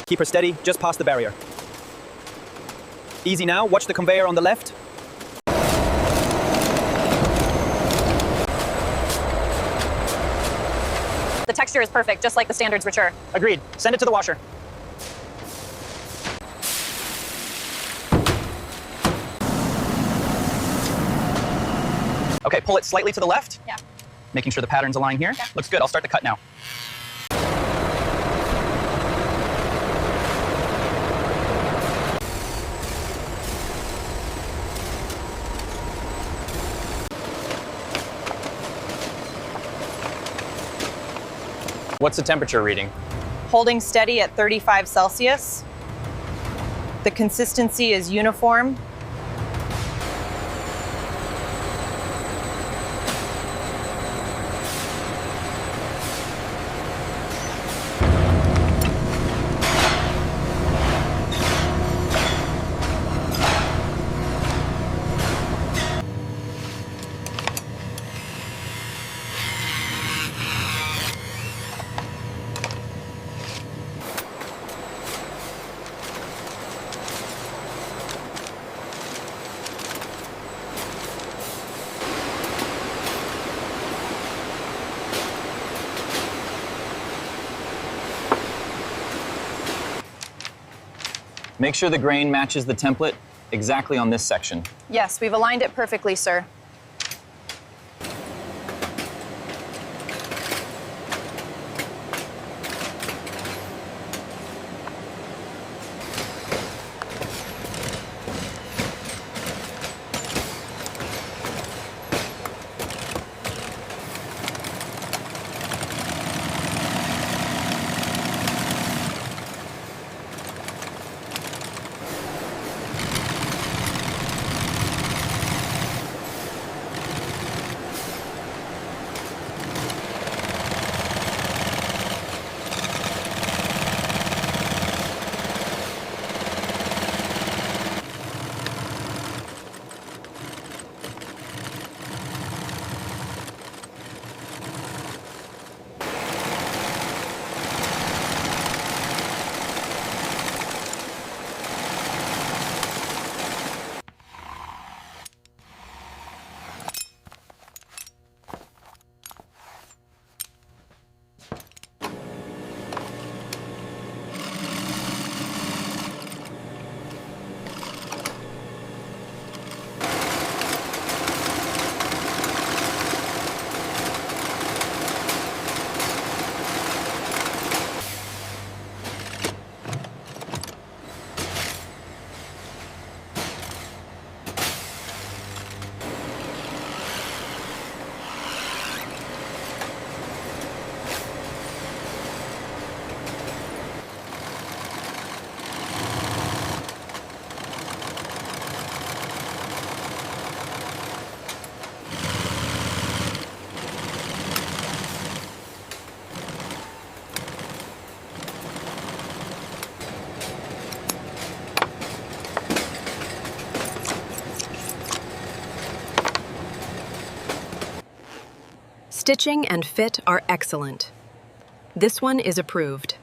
Keep her steady, just past the barrier. Easy now, watch the conveyor on the left. The texture is perfect, just like the standards mature. Agreed. Send it to the washer. Okay, pull it slightly to the left. Yeah. Making sure the pattern's align here. Yeah. Looks good. I'll start the cut now. What's the temperature reading? Holding steady at 35 Celsius. The consistency is uniform. Make sure the grain matches the template exactly on this section. Yes, we've aligned it perfectly, sir. Stitching and fit are excellent. This one is approved.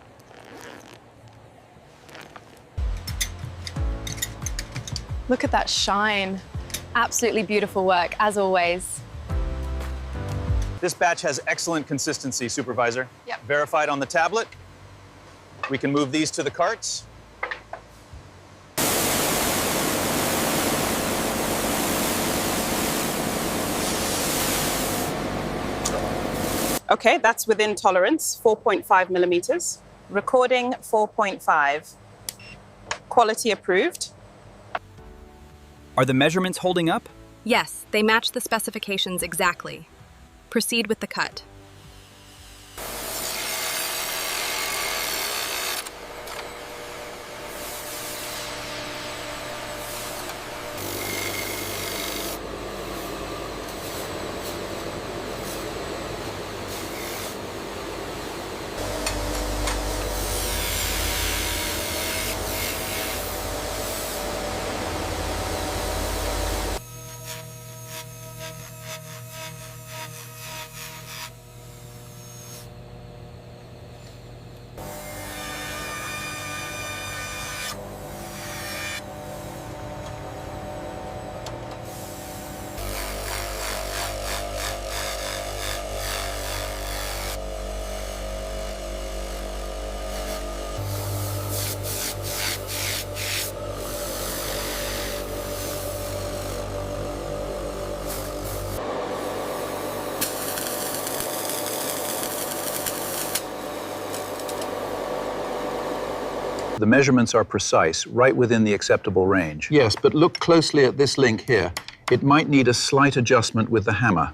Look at that shine. Absolutely beautiful work, as always. This batch has excellent consistency, Supervisor. Yep. Verified on the tablet. We can move these to the carts. Okay, that's within tolerance, 4.5 millimeters. Recording 4.5. Quality approved. Are the measurements holding up? Yes, they match the specifications exactly. Proceed with the cut. The measurements are precise, right within the acceptable range. Yes, but look closely at this link here. It might need a slight adjustment with the hammer.